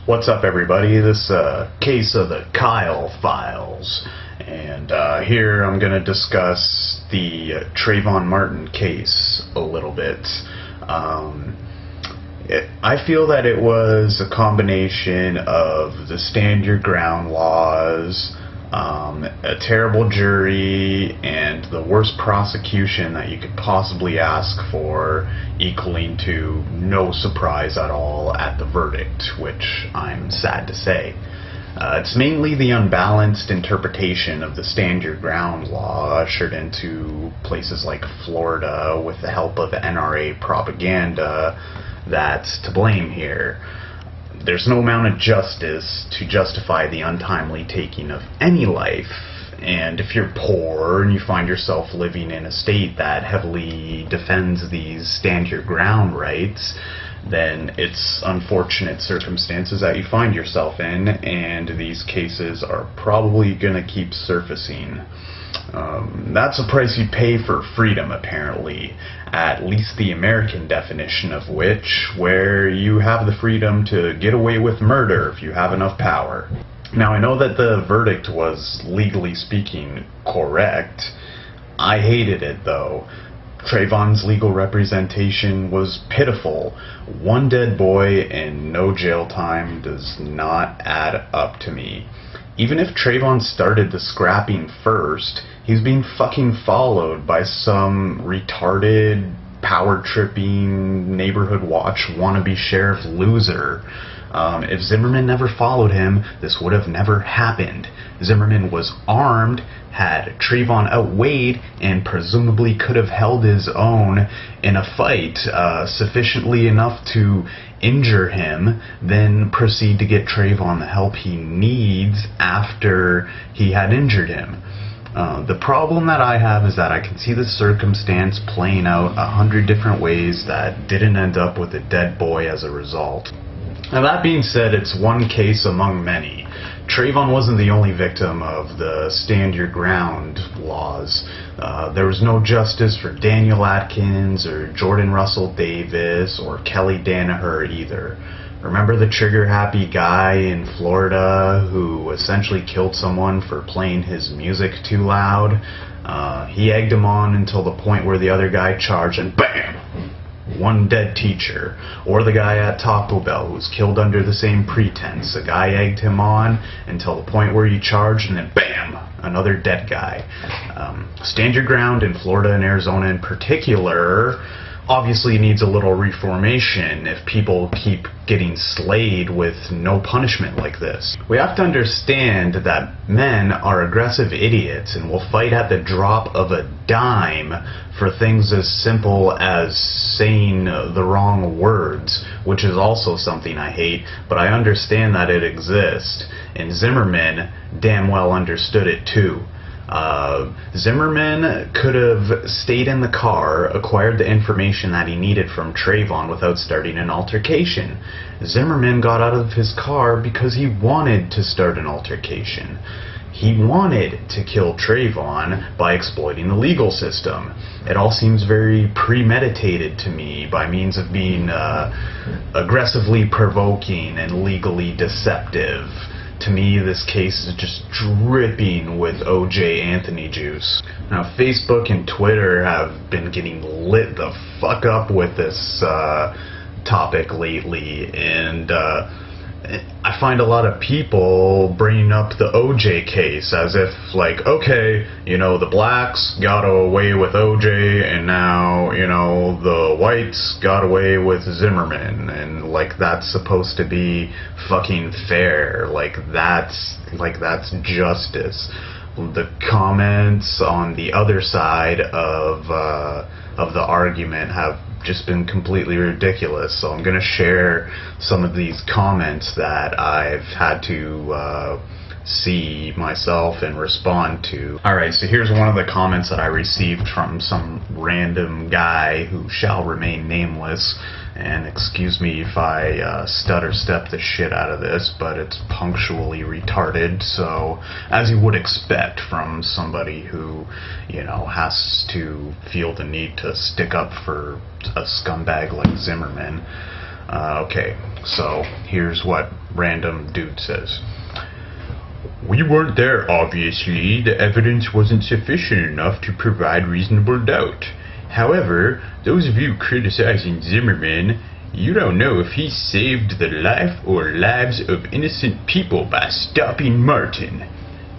What's up, everybody? This case of the Kyle files, and here I'm going to discuss the Trayvon Martin case a little bit. I feel that it was a combination of the stand your ground laws, a terrible jury, and the worst prosecution that you could possibly ask for, equaling to no surprise at all at the verdict, which I'm sad to say. It's mainly the unbalanced interpretation of the stand your ground law ushered into places like Florida with the help of NRA propaganda that's to blame here. There's no amount of justice to justify the untimely taking of any life, and if you're poor and you find yourself living in a state that heavily defends these stand your ground rights, then it's unfortunate circumstances that you find yourself in, and these cases are probably going to keep surfacing. That's a price you pay for freedom, apparently, at least the American definition of which, where you have the freedom to get away with murder if you have enough power. Now, I know that the verdict was, legally speaking, correct. I hated it, though. Trayvon's legal representation was pitiful. One dead boy and no jail time does not add up to me. Even if Trayvon started the scrapping first, he's being fucking followed by some retarded, power-tripping, neighborhood watch wannabe sheriff loser. If Zimmerman never followed him, this would have never happened. Zimmerman was armed, had Trayvon outweighed, and presumably could have held his own in a fight sufficiently enough to injure him, then proceed to get Trayvon the help he needs after he had injured him. The problem that I have is that I can see the circumstance playing out 100 different ways that didn't end up with a dead boy as a result. Now, that being said, it's one case among many. Trayvon wasn't the only victim of the stand your ground laws. There was no justice for Daniel Atkins or Jordan Russell Davis or Kelly Danaher either. Remember the trigger-happy guy in Florida who essentially killed someone for playing his music too loud? He egged him on until the point where the other guy charged, and BAM! One dead teacher. Or the guy at Taco Bell who was killed under the same pretense. A guy egged him on until the point where he charged, and then BAM! Another dead guy. Stand your ground in Florida and Arizona in particular obviously needs a little reformation if people keep getting slayed with no punishment like this. We have to understand that men are aggressive idiots and will fight at the drop of a dime for things as simple as saying the wrong words, which is also something I hate, but I understand that it exists, and Zimmerman damn well understood it too. Zimmerman could have stayed in the car, acquired the information that he needed from Trayvon without starting an altercation. Zimmerman got out of his car because he wanted to start an altercation. He wanted to kill Trayvon by exploiting the legal system. It all seems very premeditated to me by means of being aggressively provoking and legally deceptive. To me, this case is just dripping with O.J. Anthony juice. Now, Facebook and Twitter have been getting lit the fuck up with this topic lately, and I find a lot of people bringing up the O.J. case as if, like, okay, you know, the blacks got away with O.J., and now, you know, the whites got away with Zimmerman, and, like, that's supposed to be fucking fair. Like that's justice. The comments on the other side of the argument have just been completely ridiculous, so I'm going to share some of these comments that I've had to see myself and respond to. Alright, so here's one of the comments that I received from some random guy who shall remain nameless, and excuse me if I stutter step the shit out of this, but it's punctually retarded, so as you would expect from somebody who, you know, has to feel the need to stick up for a scumbag like Zimmerman. Okay, So here's what random dude says. We weren't there, obviously. The evidence wasn't sufficient enough to provide reasonable doubt. However, those of you criticizing Zimmerman, you don't know if he saved the life or lives of innocent people by stopping Martin.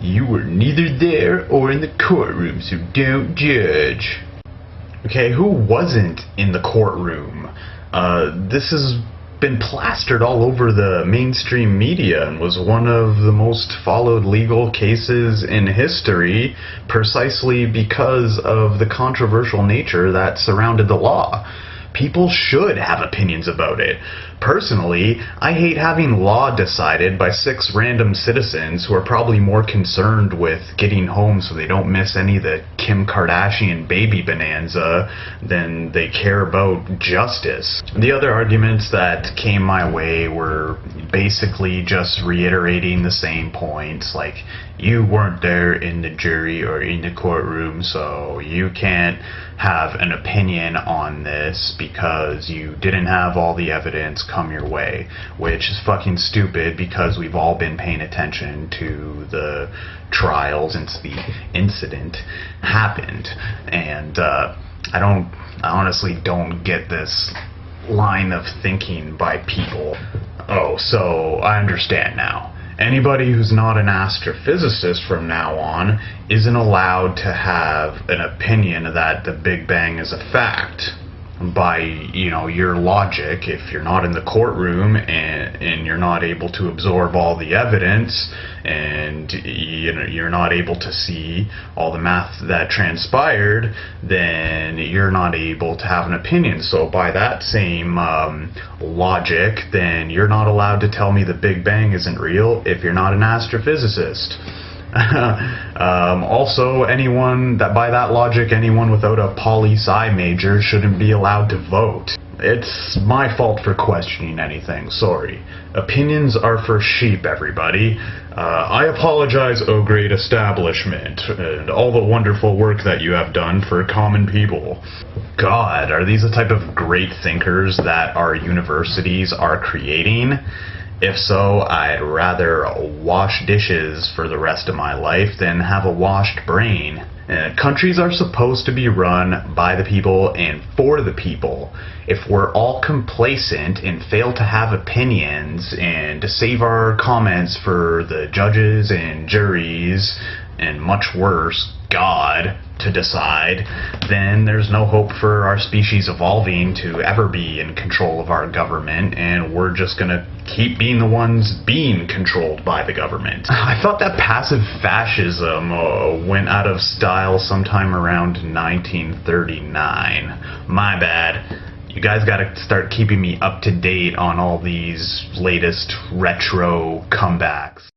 You were neither there or in the courtroom, so don't judge. Okay, who wasn't in the courtroom? This has been plastered all over the mainstream media and was one of the most followed legal cases in history precisely because of the controversial nature that surrounded the law. People should have opinions about it. Personally, I hate having law decided by 6 random citizens who are probably more concerned with getting home so they don't miss any of the Kim Kardashian baby bonanza than they care about justice. The other arguments that came my way were basically just reiterating the same points, like you weren't there in the jury or in the courtroom, so you can't have an opinion on this because you didn't have all the evidence come your way, which is fucking stupid because we've all been paying attention to the trials since the incident happened. And I honestly don't get this line of thinking by people. Oh, so I understand now. Anybody who's not an astrophysicist from now on isn't allowed to have an opinion that the Big Bang is a fact. By, your logic, if you're not in the courtroom and you're not able to absorb all the evidence and you're not able to see all the math that transpired, then you're not able to have an opinion. So by that same logic, then you're not allowed to tell me the Big Bang isn't real if you're not an astrophysicist. Also, anyone without a poli-sci major shouldn't be allowed to vote. It's my fault for questioning anything, sorry. Opinions are for sheep, everybody. I apologize, oh great establishment, and all the wonderful work that you have done for common people. God, are these the type of great thinkers that our universities are creating? If so, I'd rather wash dishes for the rest of my life than have a washed brain. Countries are supposed to be run by the people and for the people. If we're all complacent and fail to have opinions and to save our comments for the judges and juries, and much worse, God, to decide, then there's no hope for our species evolving to ever be in control of our government, and we're just gonna keep being the ones being controlled by the government. I thought that passive fascism went out of style sometime around 1939. My bad. You guys gotta start keeping me up to date on all these latest retro comebacks.